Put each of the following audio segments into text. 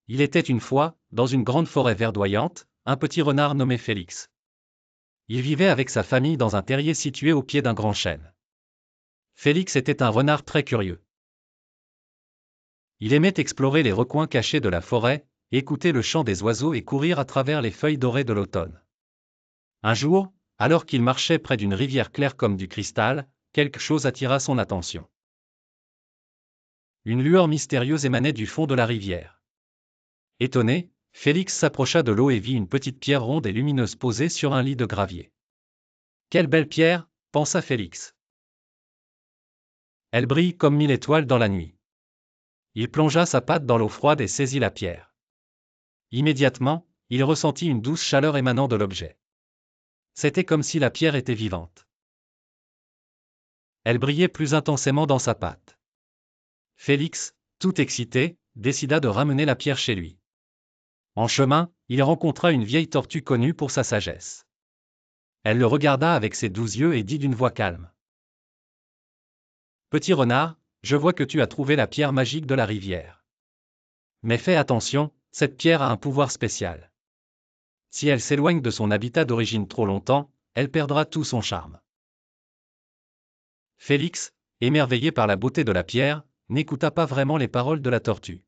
Il était une fois, dans une grande forêt verdoyante, un petit renard nommé Félix. Il vivait avec sa famille dans un terrier situé au pied d'un grand chêne. Félix était un renard très curieux. Il aimait explorer les recoins cachés de la forêt, écouter le chant des oiseaux et courir à travers les feuilles dorées de l'automne. Un jour, alors qu'il marchait près d'une rivière claire comme du cristal, quelque chose attira son attention. Une lueur mystérieuse émanait du fond de la rivière. Étonné, Félix s'approcha de l'eau et vit une petite pierre ronde et lumineuse posée sur un lit de gravier. « Quelle belle pierre !» pensa Félix. Elle brille comme 1000 étoiles dans la nuit. Il plongea sa patte dans l'eau froide et saisit la pierre. Immédiatement, il ressentit une douce chaleur émanant de l'objet. C'était comme si la pierre était vivante. Elle brillait plus intensément dans sa patte. Félix, tout excité, décida de ramener la pierre chez lui. En chemin, il rencontra une vieille tortue connue pour sa sagesse. Elle le regarda avec ses doux yeux et dit d'une voix calme. « Petit renard, je vois que tu as trouvé la pierre magique de la rivière. Mais fais attention, cette pierre a un pouvoir spécial. Si elle s'éloigne de son habitat d'origine trop longtemps, elle perdra tout son charme. » Félix, émerveillé par la beauté de la pierre, n'écouta pas vraiment les paroles de la tortue.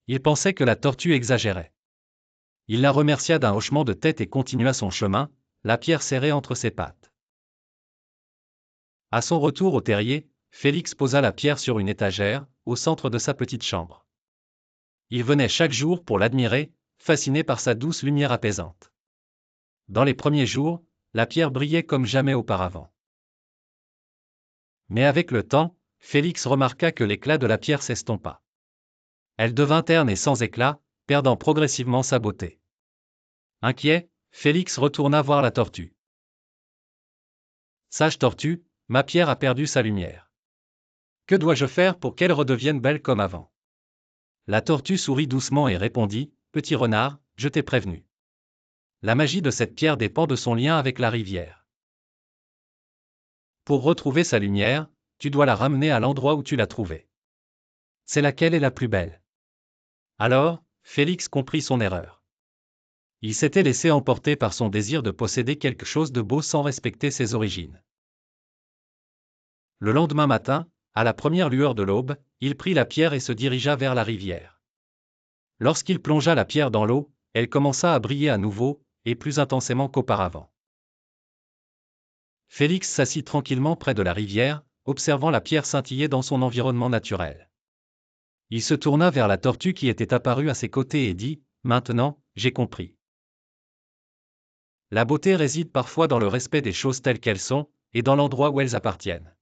Il pensait que la tortue exagérait. Il la remercia d'un hochement de tête et continua son chemin, la pierre serrée entre ses pattes. À son retour au terrier, Félix posa la pierre sur une étagère, au centre de sa petite chambre. Il venait chaque jour pour l'admirer, fasciné par sa douce lumière apaisante. Dans les premiers jours, la pierre brillait comme jamais auparavant. Mais avec le temps, Félix remarqua que l'éclat de la pierre s'estompa. Elle devint terne et sans éclat, perdant progressivement sa beauté. Inquiet, Félix retourna voir la tortue. « Sage tortue, ma pierre a perdu sa lumière. Que dois-je faire pour qu'elle redevienne belle comme avant ?» La tortue sourit doucement et répondit, « Petit renard, je t'ai prévenu. La magie de cette pierre dépend de son lien avec la rivière. Pour retrouver sa lumière, tu dois la ramener à l'endroit où tu l'as trouvée. C'est laquelle est la plus belle. » Alors, Félix comprit son erreur. Il s'était laissé emporter par son désir de posséder quelque chose de beau sans respecter ses origines. Le lendemain matin, à la première lueur de l'aube, il prit la pierre et se dirigea vers la rivière. Lorsqu'il plongea la pierre dans l'eau, elle commença à briller à nouveau, et plus intensément qu'auparavant. Félix s'assit tranquillement près de la rivière, observant la pierre scintiller dans son environnement naturel. Il se tourna vers la tortue qui était apparue à ses côtés et dit, « Maintenant, j'ai compris. La beauté réside parfois dans le respect des choses telles qu'elles sont, et dans l'endroit où elles appartiennent. »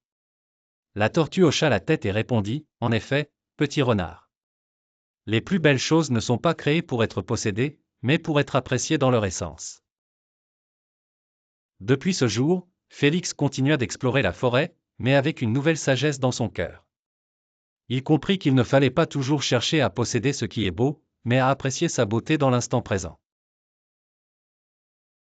La tortue hocha la tête et répondit, « En effet, petit renard. Les plus belles choses ne sont pas créées pour être possédées, mais pour être appréciées dans leur essence. » Depuis ce jour, Félix continua d'explorer la forêt, mais avec une nouvelle sagesse dans son cœur. Il comprit qu'il ne fallait pas toujours chercher à posséder ce qui est beau, mais à apprécier sa beauté dans l'instant présent.